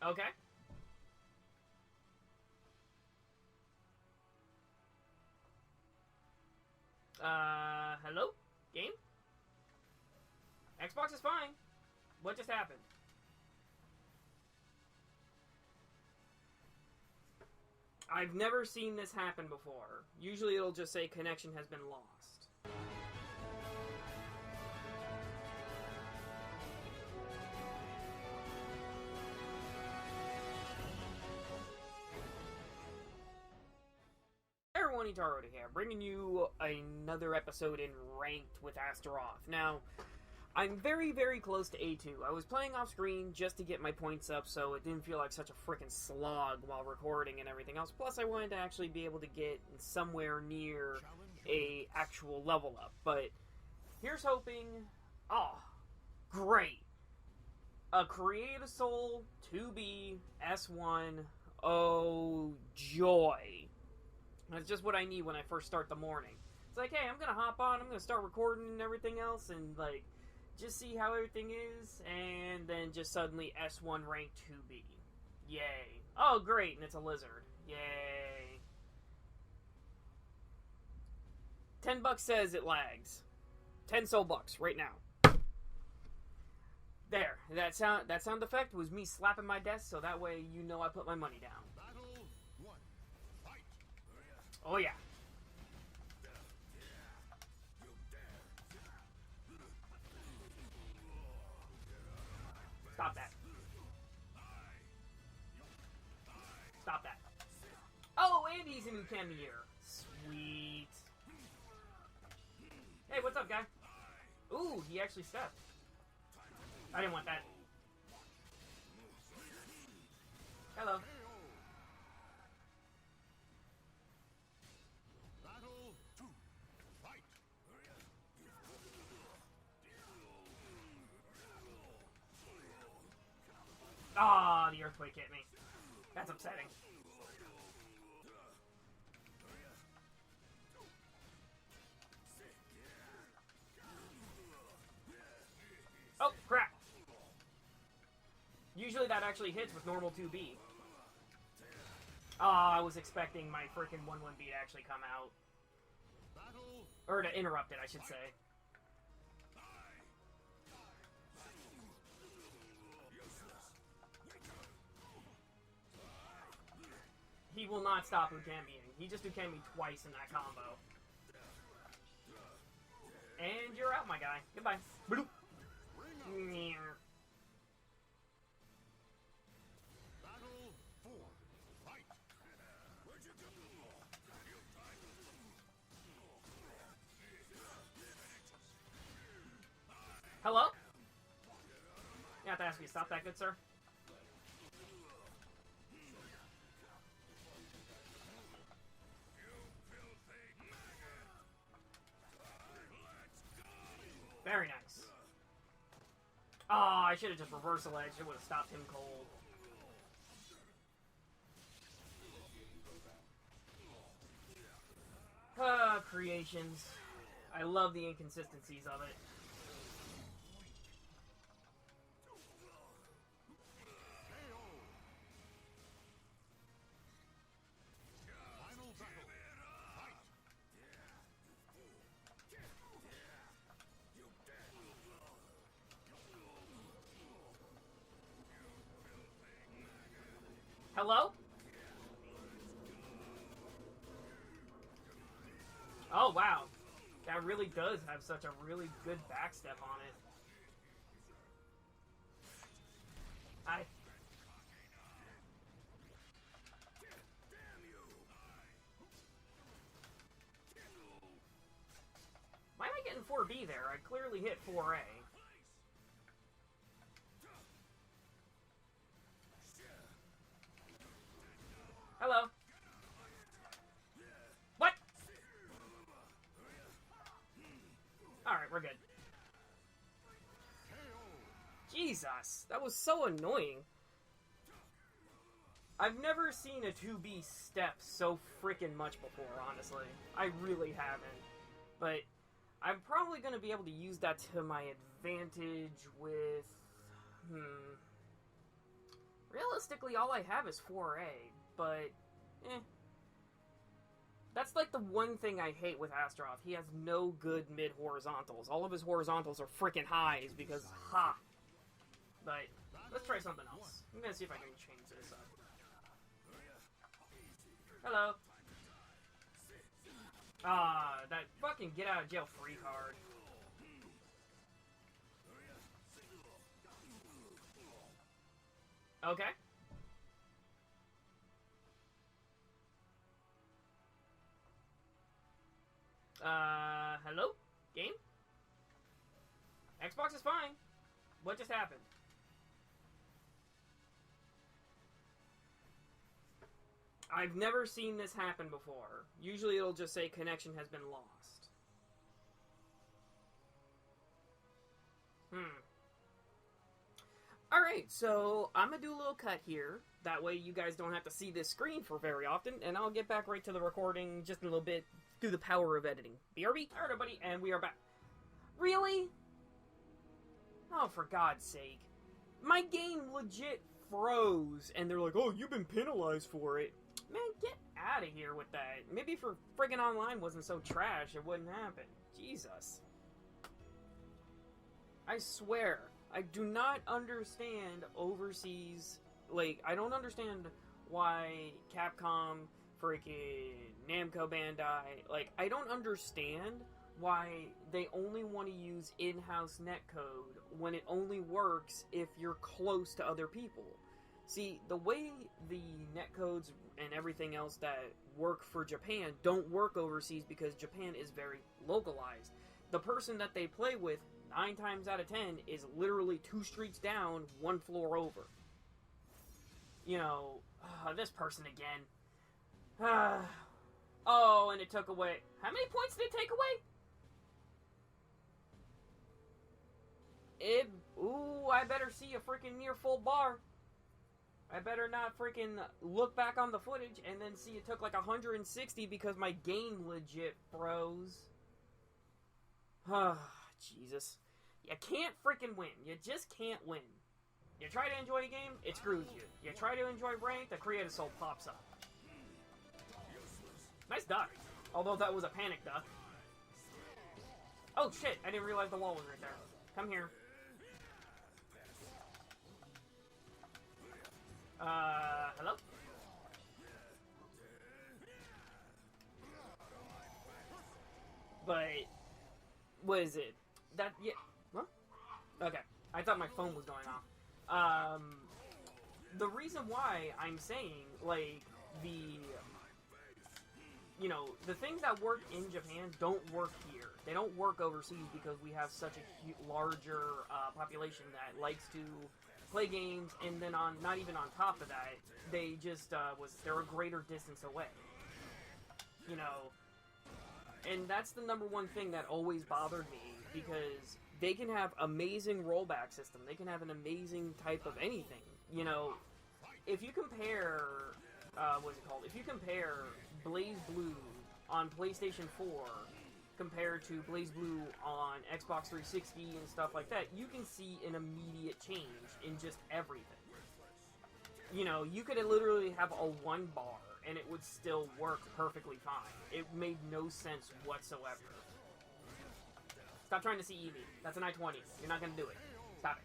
Okay. Hello? Game? Xbox is fine. What just happened? I've never seen this happen before. Usually it'll just say connection has been lost. Hey everyone, Ittarra here, bringing you another episode in Ranked with Astaroth. Now, I'm very, very close to A2. I was playing off screen just to get my points up so it didn't feel like such a freaking slog while recording and everything else. Plus, I wanted to actually be able to get somewhere near a actual level up. But here's hoping... Oh, great. A Create a Soul 2B S1. Oh, joy. That's just what I need when I first start the morning. It's like, hey, I'm gonna hop on, I'm gonna start recording and everything else, and, like, just see how everything is, and then just suddenly S1 rank 2B. Yay. Oh, great, and it's a lizard. Yay. $10 says it lags. 10 soul bucks, right now. There, that sound effect was me slapping my desk, so that way you know I put my money down. Oh yeah. Stop that. Stop that. Oh, and he's a new cameo. Sweet. Hey, what's up, guy? Ooh, he actually stepped. I didn't want that. Hello. Ah, the earthquake hit me. That's upsetting. Oh, crap. Usually that actually hits with normal 2B. Ah, I was expecting my freaking 1-1B to actually come out. Or to interrupt it, I should say. He will not stop Ukambiing. He just Ukambied twice in that combo. And you're out, my guy. Goodbye. Bloop. Hello? You have to ask me to stop that, good sir? Very nice. Oh, I should have just reversal edged. It would have stopped him cold. Creations. I love the inconsistencies of it. Hello? Oh, wow. That really does have such a really good backstep on it. Why am I getting 4B there? I clearly hit 4A. Hello. What? Alright, we're good. Jesus, that was so annoying. I've never seen a 2B step so freaking much before, honestly. I really haven't. But I'm probably going to be able to use that to my advantage with... Realistically, all I have is 4A, but, eh. That's like the one thing I hate with Astaroth. He has no good mid-horizontals. All of his horizontals are freaking highs because, ha! But, let's try something else. I'm gonna see if I can change this up. Hello. That fucking get out of jail free card. Okay. Hello? Game? Xbox is fine. What just happened? I've never seen this happen before. Usually it'll just say connection has been lost. Alright, so I'm gonna do a little cut here. That way you guys don't have to see this screen for very often, and I'll get back right to the recording just in a little bit through the power of editing. BRB? Alright, everybody, and we are back. Really? Oh, for God's sake. My game legit froze, and they're like, oh, you've been penalized for it. Man, get out of here with that. Maybe if your friggin' online wasn't so trash, it wouldn't happen. Jesus. I swear, I do not understand overseas... Like, I don't understand why Capcom, freaking Namco Bandai... Like, I don't understand why they only want to use in-house netcode when it only works if you're close to other people. See, the way the netcodes and everything else that work for Japan don't work overseas because Japan is very localized. The person that they play with, 9 times out of 10, is literally 2 streets down, 1 floor over. You know, this person again. Oh, and it took away... How many points did it take away? Ooh, I better see a freaking near full bar. I better not freaking look back on the footage and then see it took like 160 because my game legit froze. Jesus. You can't freaking win. You just can't win. You try to enjoy a game, it screws you. You try to enjoy rank, the creative soul pops up. Nice duck. Although that was a panic duck. Oh shit, I didn't realize the wall was right there. Come here. Hello? But, what is it? That, yeah, huh? Okay, I thought my phone was going off. The reason why I'm saying, like, you know, the things that work in Japan don't work here. They don't work overseas because we have such a larger population that likes to play games, and then not even on top of that, they just they're a greater distance away. You know, and that's the number one thing that always bothered me, because they can have amazing rollback system, they can have an amazing type of anything. You know, if you compare, what's it called? If you compare Blaze Blue on PlayStation 4 compared to Blaze Blue on Xbox 360 and stuff like that, you can see an immediate change in just everything. You know, you could literally have a 1 bar and it would still work perfectly fine. It made no sense whatsoever. Stop trying to see Eevee. That's an I-20. You're not going to do it. Stop it.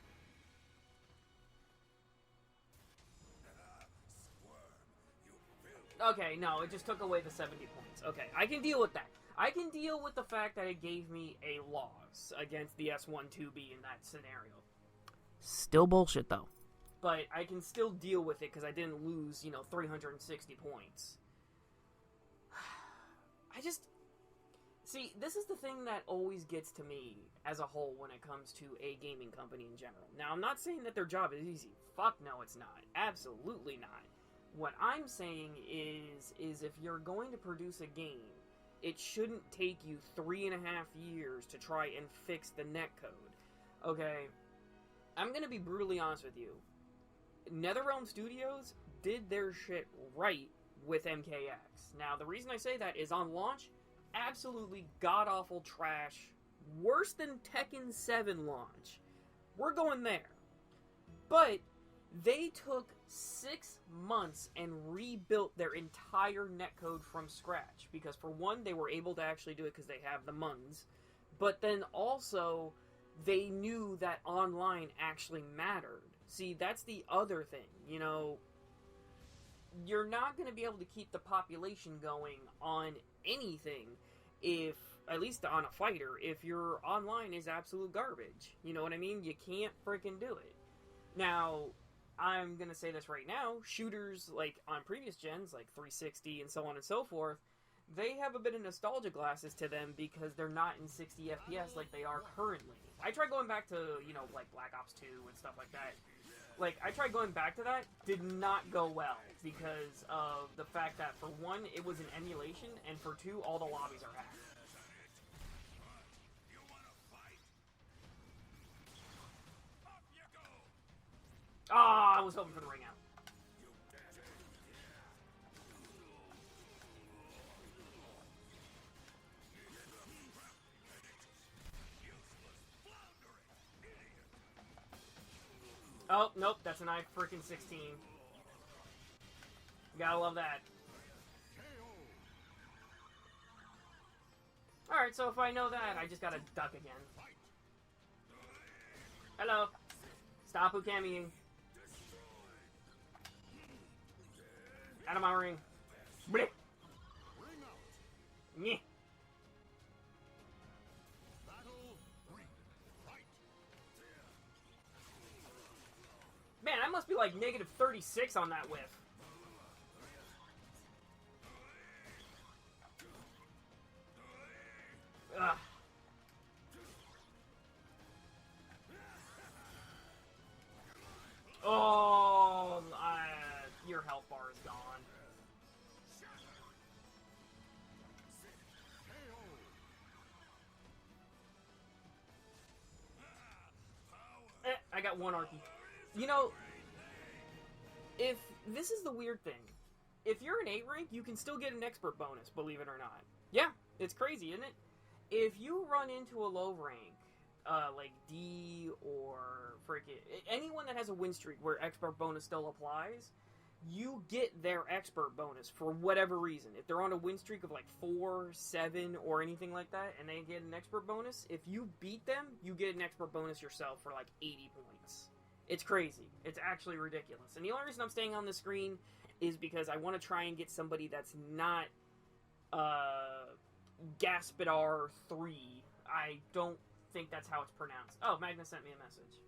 Okay, no, it just took away the 70 points. Okay, I can deal with that. I can deal with the fact that it gave me a loss against the S1-2B in that scenario. Still bullshit, though. But I can still deal with it because I didn't lose, you know, 360 points. I just... See, this is the thing that always gets to me as a whole when it comes to a gaming company in general. Now, I'm not saying that their job is easy. Fuck no, it's not. Absolutely not. What I'm saying is if you're going to produce a game, it shouldn't take you 3.5 years to try and fix the netcode. Okay? I'm going to be brutally honest with you. NetherRealm Studios did their shit right with MKX. Now, the reason I say that is on launch, absolutely god-awful trash. Worse than Tekken 7 launch. We're going there. But They took 6 months and rebuilt their entire netcode from scratch. Because for one, they were able to actually do it because they have the MUNs. But then also, they knew that online actually mattered. See, that's the other thing. You know, you're not going to be able to keep the population going on anything if, at least on a fighter, if your online is absolute garbage. You know what I mean? You can't freaking do it. Now, I'm going to say this right now, shooters, like, on previous gens, like 360 and so on and so forth, they have a bit of nostalgia glasses to them because they're not in 60 FPS like they are currently. I tried going back to, you know, like Black Ops 2 and stuff like that. Like, I tried going back to that, did not go well because of the fact that, for one, it was an emulation, and for two, all the lobbies are hacked. Ah, I was hoping for the ring out. Oh, nope, that's an I freaking 16. Gotta love that. Alright, so if I know that, I just gotta duck again. Hello. Stop ukamming. Out of my ring. Blech. Nyeh. Man, I must be like negative 36 on that whiff. Ugh. Oh, your health bar is gone. I got one Arky. You know, if this is the weird thing, if you're an 8 rank, you can still get an expert bonus, believe it or not. Yeah, it's crazy, isn't it? If you run into a low rank, like D or freaking anyone that has a win streak where expert bonus still applies, you get their expert bonus for whatever reason. If they're on a win streak of like 4, 7, or anything like that, and they get an expert bonus, if you beat them, you get an expert bonus yourself for like 80 points. It's crazy. It's actually ridiculous. And the only reason I'm staying on the screen is because I want to try and get somebody that's not Gaspidar 3. I don't think that's how it's pronounced. Oh, Magnus sent me a message.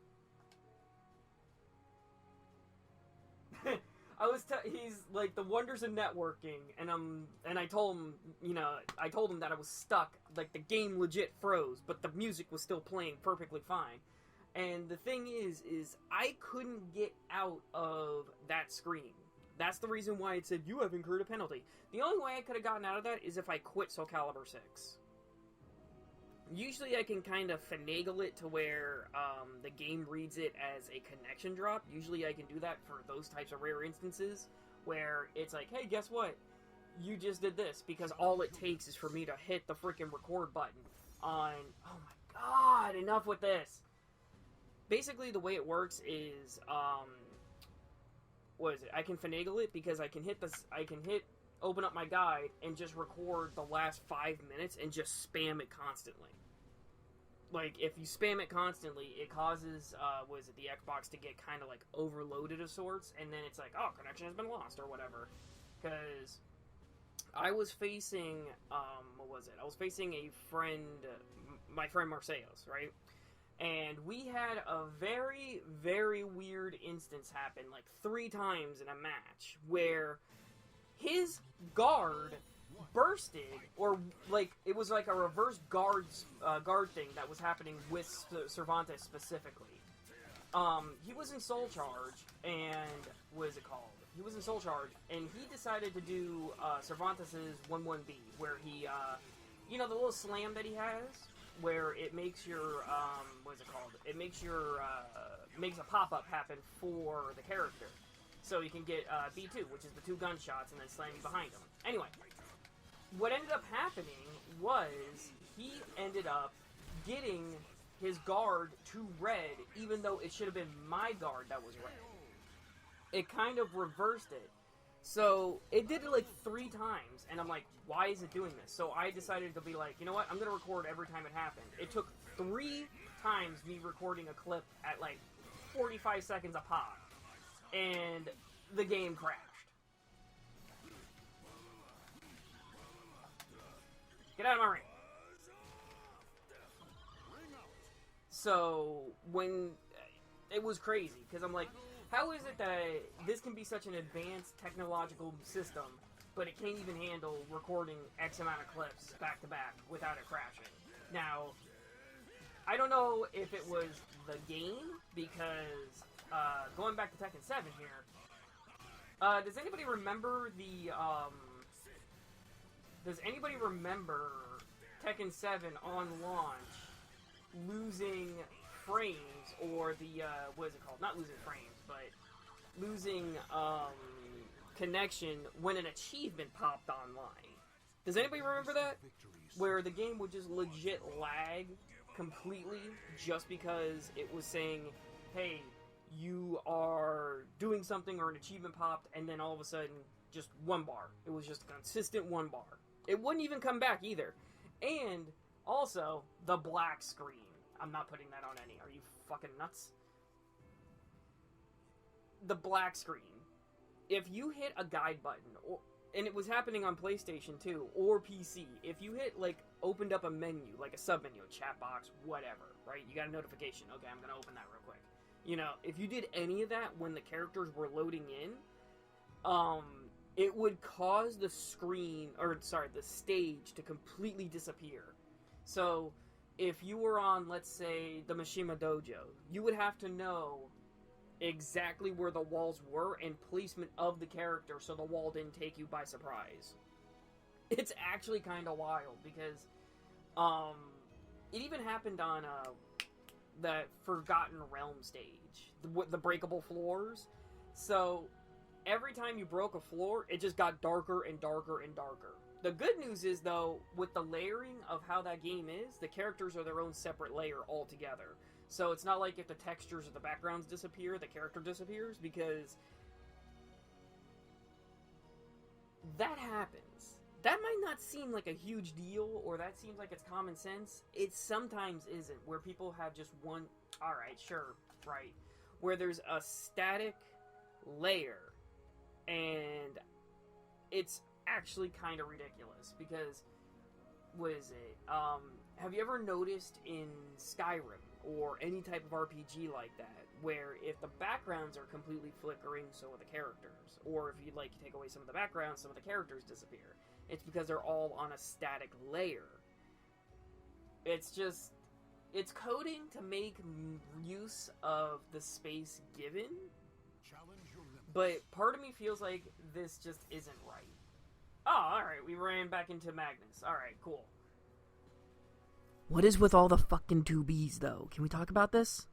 He's like the wonders of networking, and I told him, you know, I told him that I was stuck, like the game legit froze, but the music was still playing perfectly fine. And the thing is I couldn't get out of that screen. That's the reason why it said, you have incurred a penalty. The only way I could have gotten out of that is if I quit Soulcalibur 6. Usually I can kind of finagle it to where the game reads it as a connection drop. Usually I can do that for those types of rare instances where it's like, hey, guess what? You just did this, because all it takes is for me to hit the freaking record button on... Oh my god, enough with this! Basically, the way it works is, what is it? I can finagle it because I can open up my guide and just record the last 5 minutes and just spam it constantly. Like, if you spam it constantly, it causes, the Xbox to get kind of, like, overloaded of sorts, and then it's like, oh, connection has been lost, or whatever. Because I was facing, I was facing a friend, my friend Marseillos, right? And we had a very, very weird instance happen, like 3 times in a match, where his guard bursted, or like it was like a reverse guard thing that was happening with Cervantes specifically. He was in Soul Charge, and what is it called? He was in Soul Charge, and he decided to do Cervantes' 1-1B, where he, you know, the little slam that he has, where it makes your, what is it called? It makes your, makes a pop-up happen for the character. So you can get B2, which is the 2 gunshots, and then slam you behind him. Anyway, what ended up happening was he ended up getting his guard to red, even though it should have been my guard that was red. it kind of reversed it. So, it did it like 3 times, and I'm like, why is it doing this? So I decided to be like, you know what, I'm going to record every time it happened. It took 3 times me recording a clip at like 45 seconds a pop, and the game crashed. Get out of my ring. So, when... It was crazy, because I'm like, how is it that this can be such an advanced technological system, but it can't even handle recording X amount of clips back to back without it crashing? Now, I don't know if it was the game, because, going back to Tekken 7 here, does anybody remember does anybody remember Tekken 7 on launch losing frames, or what is it called? Not losing frames, but losing, connection when an achievement popped online? Does anybody remember that? Where the game would just legit lag completely just because it was saying, hey, you are doing something or an achievement popped, and then all of a sudden, just 1 bar. It was just a consistent 1 bar. It wouldn't even come back either. And also, the black screen. I'm not putting that on any. Are you fucking nuts? The black screen. If you hit a guide button, and it was happening on PlayStation too, or PC, if you hit, like, opened up a menu, like a sub-menu, a chat box, whatever, right? You got a notification. Okay, I'm gonna open that real quick. You know, if you did any of that when the characters were loading in, it would cause the the stage to completely disappear. So, if you were on, let's say, the Mishima Dojo, you would have to know exactly where the walls were and placement of the character so the wall didn't take you by surprise. It's actually kind of wild, because it even happened on the Forgotten Realm stage, the breakable floors. So every time you broke a floor, it just got darker and darker and darker. The good news is, though, with the layering of how that game is, the characters are their own separate layer altogether. So it's not like if the textures or the backgrounds disappear, the character disappears, because that happens. That might not seem like a huge deal, or that seems like it's common sense. It sometimes isn't, where people have just one... Alright, sure, right. Where there's a static layer, and it's actually kind of ridiculous, because, what is it, have you ever noticed in Skyrim, or any type of RPG like that, where if the backgrounds are completely flickering, so are the characters, or if you'd like to take away some of the backgrounds, some of the characters disappear. It's because they're all on a static layer. It's just, it's coding to make use of the space given, but part of me feels like this just isn't right. Oh, alright, we ran back into Magnus. Alright, cool. What is with all the fucking 2Bs, though? Can we talk about this?